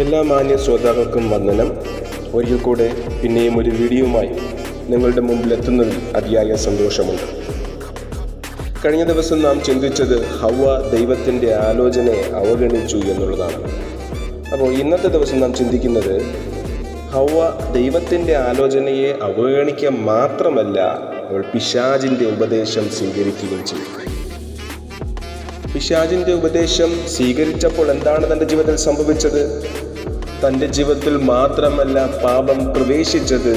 എല്ലാ മാന്യ ശ്രോതാക്കൾക്കും വന്ദനം. ഒരിക്കൽ കൂടെ പിന്നെയും ഒരു വീഡിയോയുമായി നിങ്ങളുടെ മുമ്പിൽ എത്തുന്നതിൽ അതിയായ സന്തോഷമുണ്ട്. കഴിഞ്ഞ ദിവസം നാം ചിന്തിച്ചത് ഹവ്വ ദൈവത്തിൻ്റെ ആലോചനയെ അവഗണിച്ചു എന്നുള്ളതാണ്. അപ്പോൾ ഇന്നത്തെ ദിവസം നാം ചിന്തിക്കുന്നത് ഹവ്വ ദൈവത്തിൻ്റെ ആലോചനയെ അവഗണിക്കുക മാത്രമല്ല, അവൾ പിശാചിൻ്റെ ഉപദേശം സ്വീകരിക്കുകയും ചെയ്തു. പിശാചിൻ്റെ ഉപദേശം സ്വീകരിച്ചപ്പോൾ എന്താണ് തൻ്റെ ജീവിതത്തിൽ സംഭവിച്ചത്? തൻ്റെ ജീവിതത്തിൽ മാത്രമല്ല പാപം പ്രവേശിച്ചത്,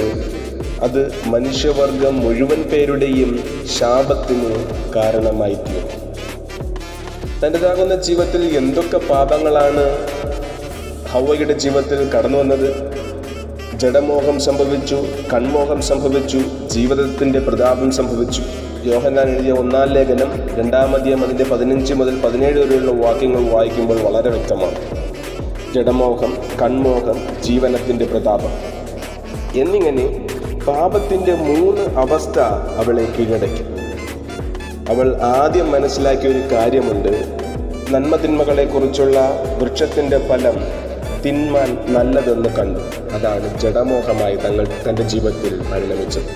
അത് മനുഷ്യവർഗം മുഴുവൻ പേരുടെയും ശാപത്തിന് കാരണമായി തീർന്നു. തൻ്റെതാകുന്ന ജീവിതത്തിൽ എന്തൊക്കെ പാപങ്ങളാണ് ഹവ്വയുടെ ജീവിതത്തിൽ കടന്നു വന്നത്? ജഡമോഹം സംഭവിച്ചു, കൺമോഹം സംഭവിച്ചു, ജീവിതത്തിൻ്റെ പ്രതാപം സംഭവിച്ചു. യോഹന്നാൻ എഴുതിയ 1-ാം ലേഖനം 2-ാം അധ്യായം അതിൻ്റെ 15 മുതൽ 17 വരെയുള്ള വാക്യങ്ങൾ വായിക്കുമ്പോൾ വളരെ വ്യക്തമാണ്. ജഡമോഹം, കൺമോഹം, ജീവനത്തിൻ്റെ പ്രതാപം എന്നിങ്ങനെ പാപത്തിൻ്റെ 3 അവസ്ഥ അവളെ കീഴടക്കി. അവൾ ആദ്യം മനസ്സിലാക്കിയ ഒരു കാര്യമുണ്ട്. നന്മതിന്മകളെക്കുറിച്ചുള്ള വൃക്ഷത്തിൻ്റെ ഫലം തിന്മാൻ നല്ലതെന്ന് കണ്ടു. അതാണ് ജഡമോഹമായി തൻ്റെ ജീവിതത്തിൽ പരിണമിച്ചത്.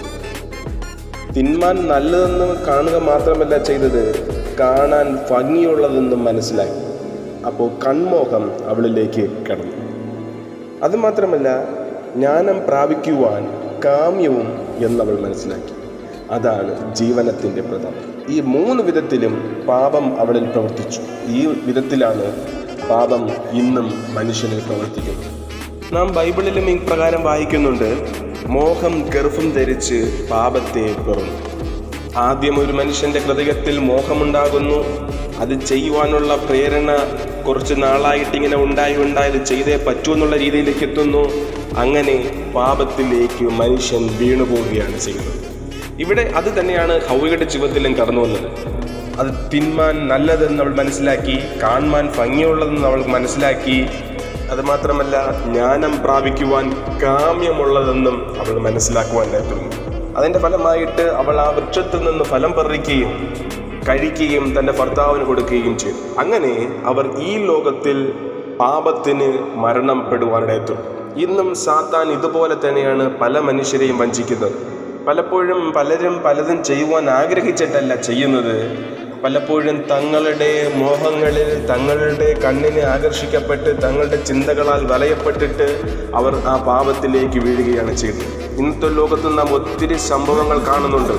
തിന്മാൻ നല്ലതെന്ന് കാണുക മാത്രമല്ല ചെയ്തത്, കാണാൻ ഭംഗിയുള്ളതെന്നും മനസ്സിലാക്കി. അപ്പോൾ കൺമോഹം അവളിലേക്ക് കടന്നു. അതുമാത്രമല്ല, ജ്ഞാനം പ്രാപിക്കുവാൻ കാമ്യവും എന്നവൾ മനസ്സിലാക്കി. അതാണ് ജീവനത്തിൻ്റെ പ്രതാപം. ഈ 3 വിധത്തിലും പാപം അവളിൽ പ്രവർത്തിച്ചു. ഈ വിധത്തിലാണ് പാപം ഇന്നും മനുഷ്യനിൽ പ്രവർത്തിക്കുന്നത്. നാം ബൈബിളിലും ഇപ്രകാരം വായിക്കുന്നുണ്ട്: മോഹം ഗർഭം ധരിച്ച് പാപത്തെ പിറന്നു. ആദ്യം ഒരു മനുഷ്യൻ്റെ ഹൃദയത്തിൽ മോഹമുണ്ടാകുന്നു. അത് ചെയ്യുവാനുള്ള പ്രേരണ കുറച്ച് നാളായിട്ടിങ്ങനെ ഉണ്ടായത് ചെയ്തേ പറ്റൂ എന്നുള്ള രീതിയിലേക്ക് എത്തുന്നു. അങ്ങനെ പാപത്തിലേക്ക് മനുഷ്യൻ വീണുപോവുകയാണ് ചെയ്യുന്നത്. ഇവിടെ അത് തന്നെയാണ് ഹവ്വയുടെ ജീവിതത്തിലും കടന്നു വന്നത്. അത് തിന്മാൻ നല്ലതെന്ന് അവൾ മനസ്സിലാക്കി, കാണാൻ ഭംഗിയുള്ളതെന്ന് അവൾ മനസ്സിലാക്കി. അതുമാത്രമല്ല, ജ്ഞാനം പ്രാപിക്കുവാൻ കാമ്യമുള്ളതെന്നും അവൾ മനസ്സിലാക്കുവാൻ തുടങ്ങി. അതിൻ്റെ ഫലമായിട്ട് അവൾ ആ വൃക്ഷത്തിൽ നിന്ന് ഫലം പറിക്കുകയും കഴിക്കുകയും തൻ്റെ ഭർത്താവിന് കൊടുക്കുകയും ചെയ്തു. അങ്ങനെ അവർ ഈ ലോകത്തിൽ പാപത്തിന് മരണപ്പെടുവാനിടത്തു. ഇന്നും സാത്താൻ ഇതുപോലെ തന്നെയാണ് പല മനുഷ്യരെയും വഞ്ചിക്കുന്നത്. പലപ്പോഴും പലരും പലതും ചെയ്യുവാൻ ആഗ്രഹിച്ചിട്ടല്ല ചെയ്യുന്നത്. പലപ്പോഴും തങ്ങളുടെ മോഹങ്ങളിൽ, തങ്ങളുടെ കണ്ണിനെ ആകർഷിക്കപ്പെട്ട്, തങ്ങളുടെ ചിന്തകളാൽ വലയപ്പെട്ടിട്ട് അവർ ആ പാപത്തിലേക്ക് വീഴുകയാണ് ചെയ്യുന്നത്. ഇന്നത്തെ ലോകത്ത് നാം ഒത്തിരി സംഭവങ്ങൾ കാണുന്നുണ്ട്.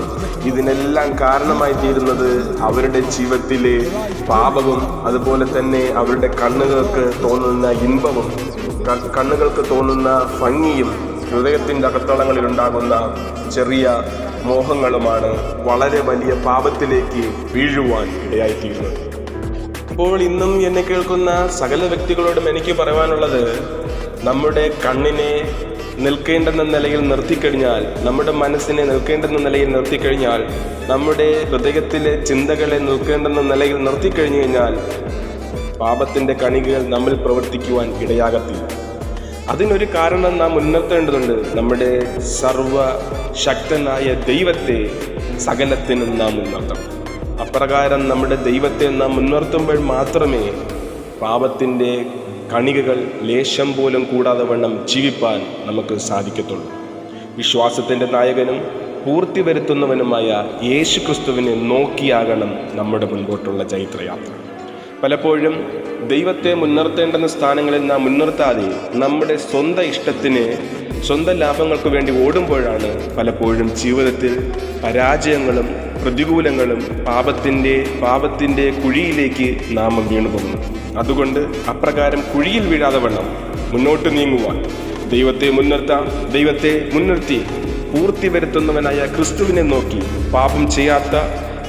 ഇതിനെല്ലാം കാരണമായി തീരുന്നത് അവരുടെ ജീവിതത്തിലെ പാപവും, അതുപോലെ തന്നെ അവരുടെ കണ്ണുകൾക്ക് തോന്നുന്ന ഇൻപവും, കണ്ണുകൾക്ക് തോന്നുന്ന ഭംഗിയും, ഹൃദയത്തിൻ്റെ അകത്തളങ്ങളിൽ ഉണ്ടാകുന്ന ചെറിയ മോഹങ്ങളുമാണ് വളരെ വലിയ പാപത്തിലേക്ക് വീഴുവാൻ ഇടയായിത്തീരുന്നത്. അപ്പോൾ ഇന്നും എന്നെ കേൾക്കുന്ന സകല വ്യക്തികളോടും എനിക്ക് പറയാനുള്ളത്, നമ്മുടെ കണ്ണിനെ നിൽക്കേണ്ടെന്ന നിലയിൽ നിർത്തിക്കഴിഞ്ഞാൽ, നമ്മുടെ മനസ്സിനെ നിൽക്കേണ്ടെന്ന നിലയിൽ നിർത്തിക്കഴിഞ്ഞാൽ, നമ്മുടെ ഹൃദയത്തിലെ ചിന്തകളെ നിൽക്കേണ്ടെന്ന നിലയിൽ നിർത്തിക്കഴിഞ്ഞു കഴിഞ്ഞാൽ പാപത്തിൻ്റെ കണികകൾ നമ്മിൽ പ്രവർത്തിക്കുവാൻ ഇടയാകത്തില്ല. അതിനൊരു കാരണം നാം മുൻനിർത്തേണ്ടതുണ്ട്. നമ്മുടെ സർവശക്തനായ ദൈവത്തെ സകലത്തിനും നാം മുൻനിർത്തണം. അപ്രകാരം നമ്മുടെ ദൈവത്തെ നാം മുൻനിർത്തുമ്പോൾ മാത്രമേ പാപത്തിൻ്റെ കണികകൾ ലേശം പോലും കൂടാതെ വണ്ണം ജീവിപ്പാൻ നമുക്ക് സാധിക്കത്തുള്ളൂ. വിശ്വാസത്തിൻ്റെ നായകനും പൂർത്തി വരുത്തുന്നവനുമായ യേശു ക്രിസ്തുവിനെ നോക്കിയാകണം നമ്മുടെ മുൻപോട്ടുള്ള ചൈത്രയാത്ര. പലപ്പോഴും ദൈവത്തെ മുൻനിർത്തേണ്ടുന്ന സ്ഥാനങ്ങളിൽ നാം മുൻനിർത്താതെ നമ്മുടെ സ്വന്തം ഇഷ്ടത്തിന്, സ്വന്തം ലാഭങ്ങൾക്ക് വേണ്ടി ഓടുമ്പോഴാണ് പലപ്പോഴും ജീവിതത്തിൽ പരാജയങ്ങളും പ്രതികൂലങ്ങളും പാപത്തിൻ്റെ കുഴിയിലേക്ക് നാം വീണുപോകുന്നു. അതുകൊണ്ട് അപ്രകാരം കുഴിയിൽ വീഴാതെ വണ്ണം മുന്നോട്ട് നീങ്ങുവാൻ ദൈവത്തെ മുൻനിർത്താം. ദൈവത്തെ മുൻനിർത്തി പൂർത്തി വരുത്തുന്നവനായ ക്രിസ്തുവിനെ നോക്കി, പാപം ചെയ്യാത്ത,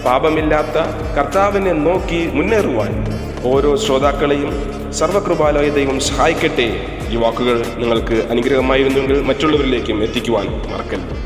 പാപമില്ലാത്ത കർത്താവിനെ നോക്കി മുന്നേറുവാൻ ഓരോ ശ്രോതാക്കളെയും സർവകൃപാലയ ദൈവം സഹായിക്കട്ടെ. ഈ വാക്കുകൾ നിങ്ങൾക്ക് അനുഗ്രഹമായിരുന്നെങ്കിൽ മറ്റുള്ളവരിലേക്കും എത്തിക്കുവാൻ മറക്കരുത്.